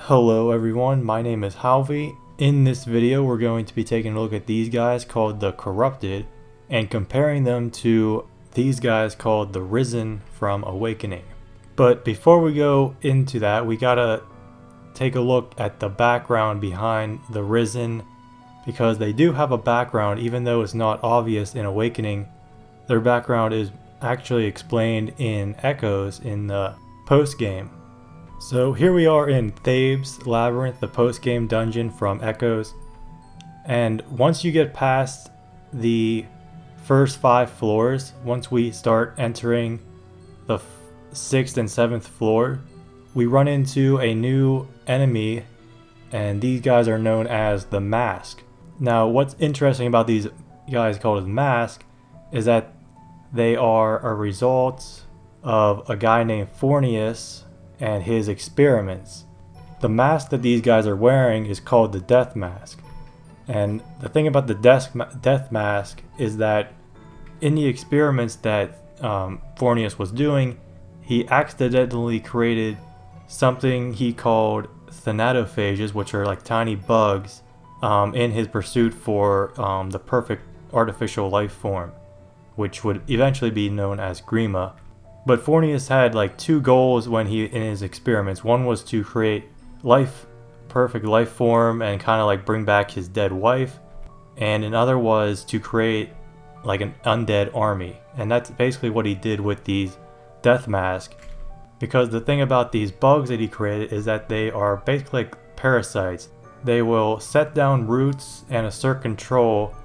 Hello everyone, my name is Halvey. In this video we're going to be taking a look at these guys called the Corrupted and comparing them to these guys called the Risen from Awakening. But before we go into that, we gotta take a look at the background behind the Risen, because they do have a background even though it's not obvious in Awakening. Their background is actually explained in Echoes in the post-game. So here we are in Thebes Labyrinth, the post-game dungeon from Echoes. And once you get past the first 5 floors, once we start entering the 6th and 7th floor, we run into a new enemy, and these guys are known as the Mask. Now what's interesting about these guys called the Mask is that they are a result of a guy named Fornius and his experiments. The mask that these guys are wearing is called the Death Mask. And the thing about the Death Mask is that in the experiments that Fornius was doing, he accidentally created something he called thanatophages, which are like tiny bugs, in his pursuit for the perfect artificial life form, which would eventually be known as Grima. But Fornius had like 2 goals in his experiments. One was to create perfect life form and kind of like bring back his dead wife, and another was to create like an undead army. And that's basically what he did with these Death Mask, because the thing about these bugs that he created is that they are basically like parasites. They will set down roots and assert control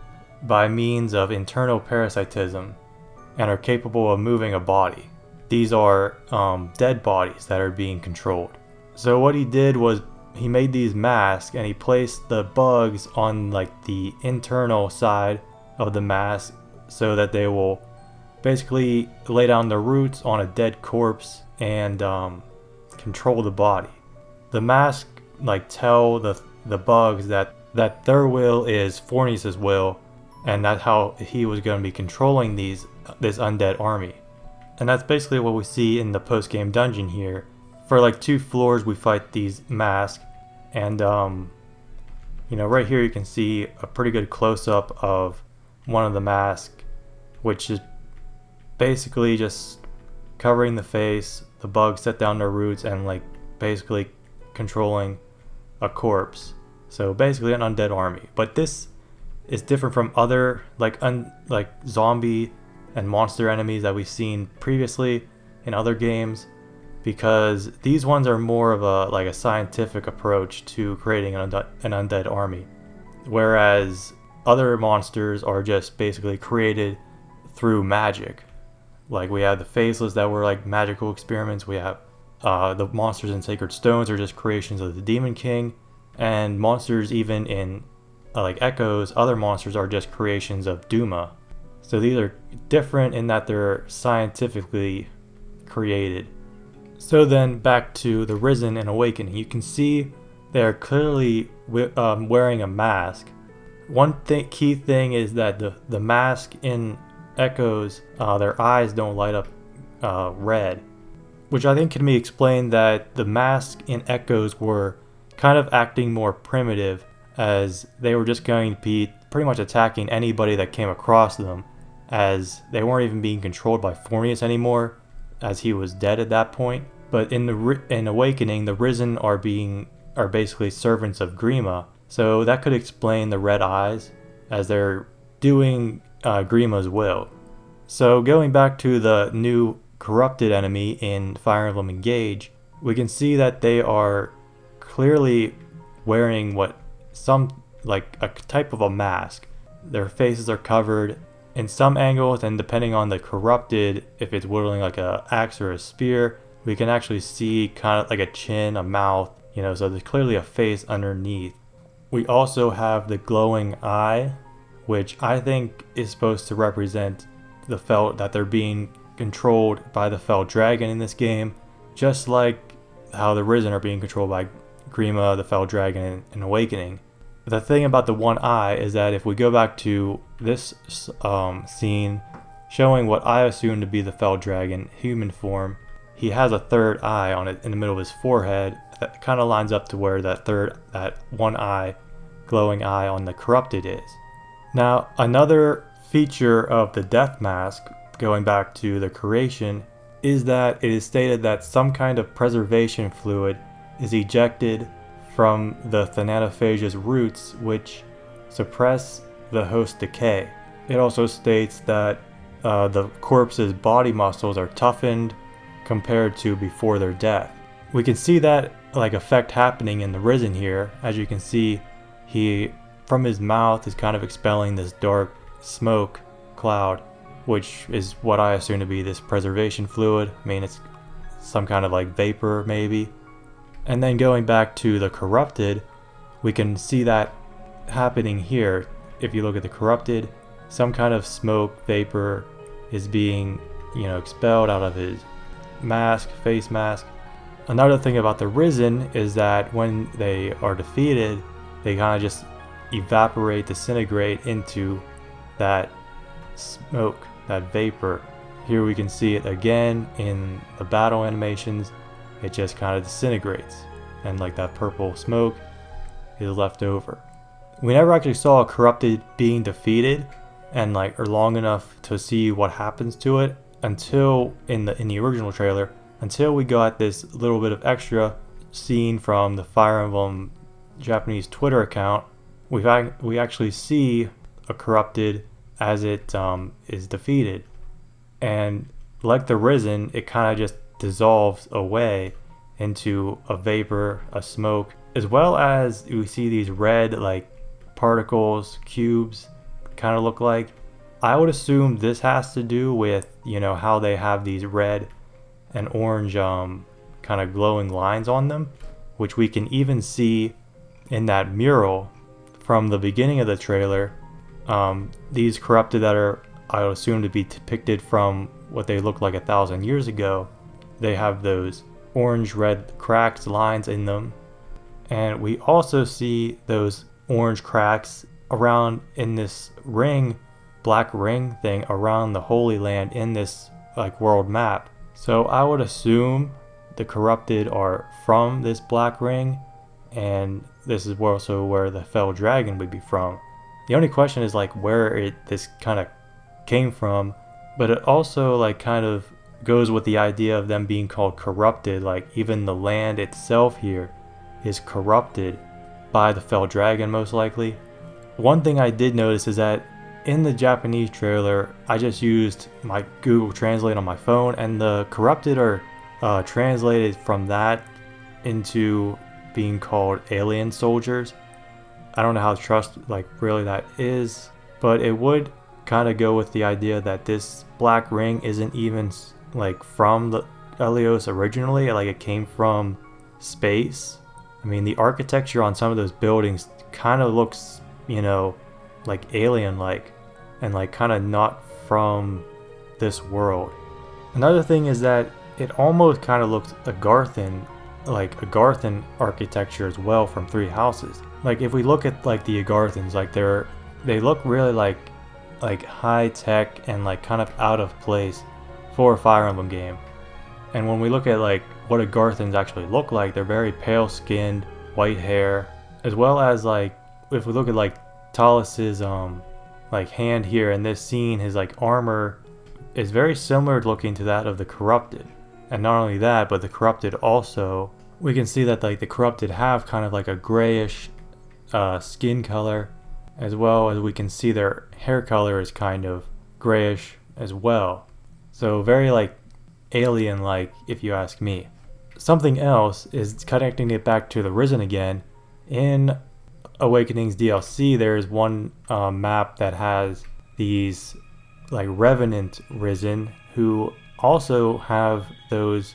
by means of internal parasitism and are capable of moving a body. These are dead bodies that are being controlled. So what he did was he made these masks and he placed the bugs on like the internal side of the mask so that they will basically lay down their roots on a dead corpse and control the body. The mask like tell the bugs that their will is Fornius' will, and that's how he was going to be controlling this undead army. And that's basically what we see in the post-game dungeon here. For like 2 floors we fight these masks, and right here you can see a pretty good close-up of one of the masks, which is basically just covering the face. The bugs set down their roots and like basically controlling a corpse. So basically an undead army. But this is different from other like zombie and monster enemies that we've seen previously in other games, because these ones are more of a scientific approach to creating an undead army, whereas other monsters are just basically created through magic. Like we have the Faceless that were like magical experiments. We have the monsters in Sacred Stones are just creations of the Demon King, and monsters even in like Echoes, other monsters are just creations of Duma. So these are different in that they're scientifically created. So then back to the Risen and Awakening. You can see they're clearly wearing a mask. One key thing is that the mask in Echoes, their eyes don't light up red, which I think can be explained that the mask in Echoes were kind of acting more primitive, as they were just going to be pretty much attacking anybody that came across them, as they weren't even being controlled by Fornius anymore, as he was dead at that point. But in Awakening, the Risen are basically servants of Grima, so that could explain the red eyes, as they're doing Grima's will. So going back to the new corrupted enemy in Fire Emblem Engage, we can see that they are clearly wearing a type of a mask. Their faces are covered in some angles, and depending on the corrupted, if it's wielding like a axe or a spear, we can actually see kind of like a chin, a mouth, so there's clearly a face underneath. We also have the glowing eye, which I think is supposed to represent that they're being controlled by the Fell Dragon in this game, just like how the Risen are being controlled by Grima, the Fell Dragon, in Awakening. The thing about the one eye is that if we go back to this scene showing what I assume to be the Fell Dragon human form, he has a third eye in the middle of his forehead that kind of lines up to where that one eye, glowing eye on the corrupted is. Now, another feature of the death mask, going back to the creation, is that it is stated that some kind of preservation fluid is ejected from the Thanatophage's roots, which suppress the host decay. It also states that the corpse's body muscles are toughened compared to before their death. We can see that effect happening in the Risen here. As you can see, he from his mouth is kind of expelling this dark smoke cloud, which is what I assume to be this preservation fluid. I mean, it's some kind of vapor maybe. And then going back to the corrupted, we can see that happening here. If you look at the corrupted, some kind of smoke vapor is being, expelled out of his face mask. Another thing about the Risen is that when they are defeated, they kind of just disintegrate into that smoke, that vapor. Here we can see it again in the battle animations. It just kind of disintegrates, and that purple smoke is left over. We never actually saw a corrupted being defeated and or long enough to see what happens to it until in the original trailer, until we got this little bit of extra scene from the Fire Emblem Japanese Twitter account. We actually see a corrupted as it is defeated, and like the Risen, it kind of just dissolves away into a vapor, a smoke, as well as we see these red particles, cubes kind of look like. I would assume this has to do with how they have these red and orange kind of glowing lines on them, which we can even see in that mural from the beginning of the trailer. These corrupted that are, I would assume, to be depicted from what they looked like 1,000 years ago, they have those orange-red cracks, lines in them. And we also see those orange cracks around in this ring, black ring thing around the Holy Land in this world map. So I would assume the corrupted are from this black ring, and this is also where the fell dragon would be from. The only question is where this kind of came from, but it also kind of goes with the idea of them being called corrupted. Even the land itself here is corrupted by the fell dragon, most likely. One thing I did notice is that in the Japanese trailer, I just used my Google Translate on my phone, and the corrupted are translated from that into being called alien soldiers. I don't know how really that is, but it would kind of go with the idea that this black ring isn't even from the Helios originally. It came from space. I mean, the architecture on some of those buildings kind of looks, alien-like, and kind of not from this world. Another thing is that it almost kind of looks a Garthan architecture as well from Three Houses. If we look at the Agarthans, they look really like high tech and kind of out of place for a Fire Emblem game. And when we look at what Agarthans actually look like, they're very pale skinned, white hair, as well as if we look at Talus's hand here in this scene, his armor is very similar looking to that of the corrupted. And not only that, but the corrupted also, we can see that the corrupted have kind of a grayish skin color, as well as we can see their hair color is kind of grayish as well. So very alien-like, if you ask me. Something else is connecting it back to the Risen again. In Awakenings DLC, there's one map that has these Revenant Risen who also have those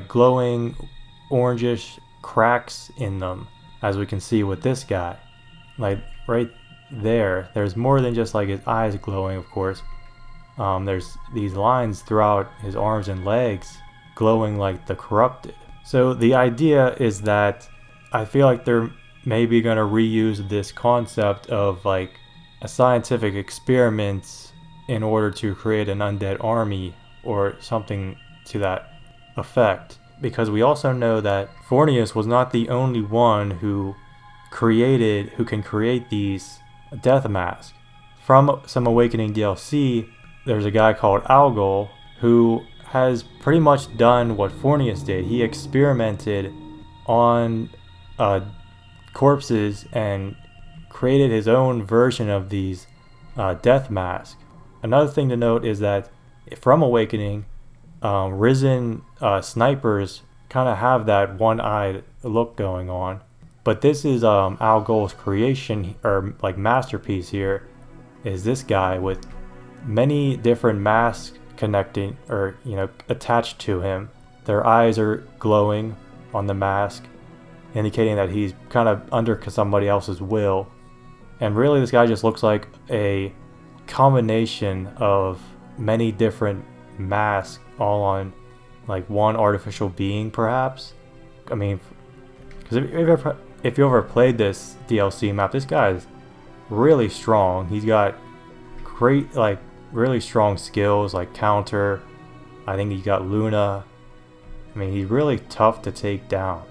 glowing orangish cracks in them, as we can see with this guy. Right there's more than just his eyes glowing, of course. There's these lines throughout his arms and legs glowing like the corrupted. So the idea is that I feel they're maybe going to reuse this concept of a scientific experiment in order to create an undead army or something to that effect. because we also know that Fornius was not the only one who can create these death masks. From some Awakening DLC, there's a guy called Algol who has pretty much done what Fornius did. He experimented on corpses and created his own version of these death masks. Another thing to note is that from Awakening, Risen snipers kind of have that one-eyed look going on. But this is Algol's creation, or like masterpiece here, is this guy with many different masks connecting, or attached to him. Their eyes are glowing on the mask, indicating that he's kind of under somebody else's will. And really this guy just looks like a combination of many different masks all on like one artificial being, perhaps. I mean, because if you ever played this DLC map, this guy is really strong. He's got great, like, really strong skills like counter. I think he got Luna. I mean, he's really tough to take down.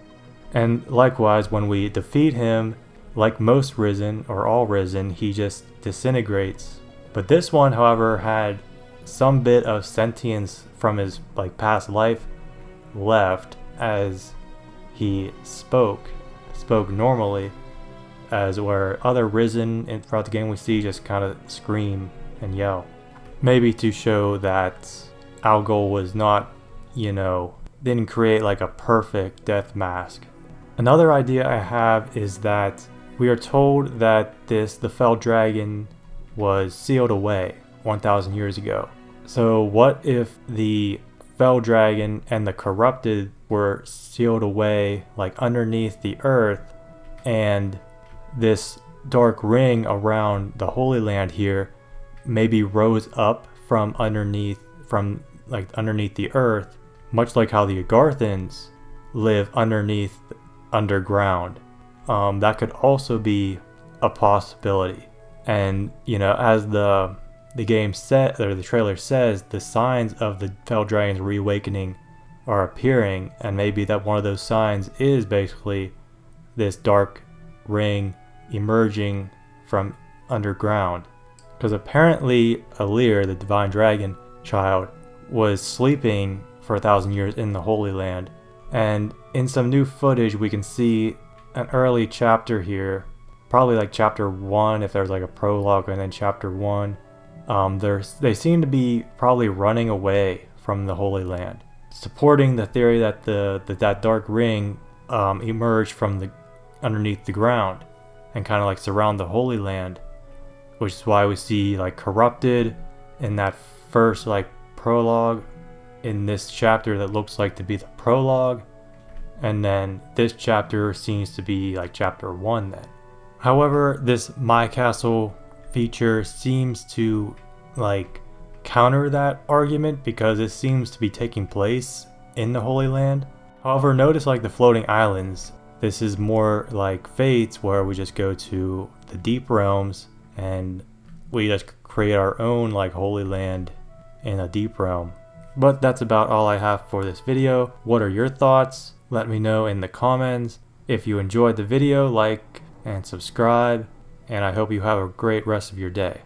And likewise, when we defeat him, like most Risen or all Risen, he just disintegrates. But this one, however, had some bit of sentience from his like past life left, as he spoke normally, as where other Risen throughout the game we see just kind of scream and yell. Maybe to show that Algol was not, didn't create like a perfect death mask. Another idea I have is that we are told that the Fell Dragon was sealed away 1,000 years ago. So what if the Fell Dragon and the Corrupted were sealed away like underneath the earth, and this dark ring around the Holy Land here maybe rose up from underneath the earth, much like how the Agarthans live underground. That could also be a possibility. And as the game set, or the trailer says, the signs of the Fell Dragon's reawakening are appearing, and maybe that one of those signs is basically this dark ring emerging from underground. Because apparently Alir, the Divine Dragon Child, was sleeping for 1,000 years in the Holy Land. And in some new footage we can see an early chapter here, probably like chapter 1 if there's like a prologue, and then chapter 1. They seem to be probably running away from the Holy Land, supporting the theory that that dark ring emerged from underneath the ground and kind of like surround the Holy Land, which is why we see like Corrupted in that first like prologue in this chapter that looks like to be the prologue, and then this chapter seems to be like chapter 1 then. However, this My Castle feature seems to like counter that argument, because it seems to be taking place in the Holy Land. However, notice like the floating islands, this is more like Fates, where we just go to the deep realms and we just create our own like Holy Land in a deep realm. But that's about all I have for this video. What are your thoughts? Let me know in the comments. If you enjoyed the video, like and subscribe, and I hope you have a great rest of your day.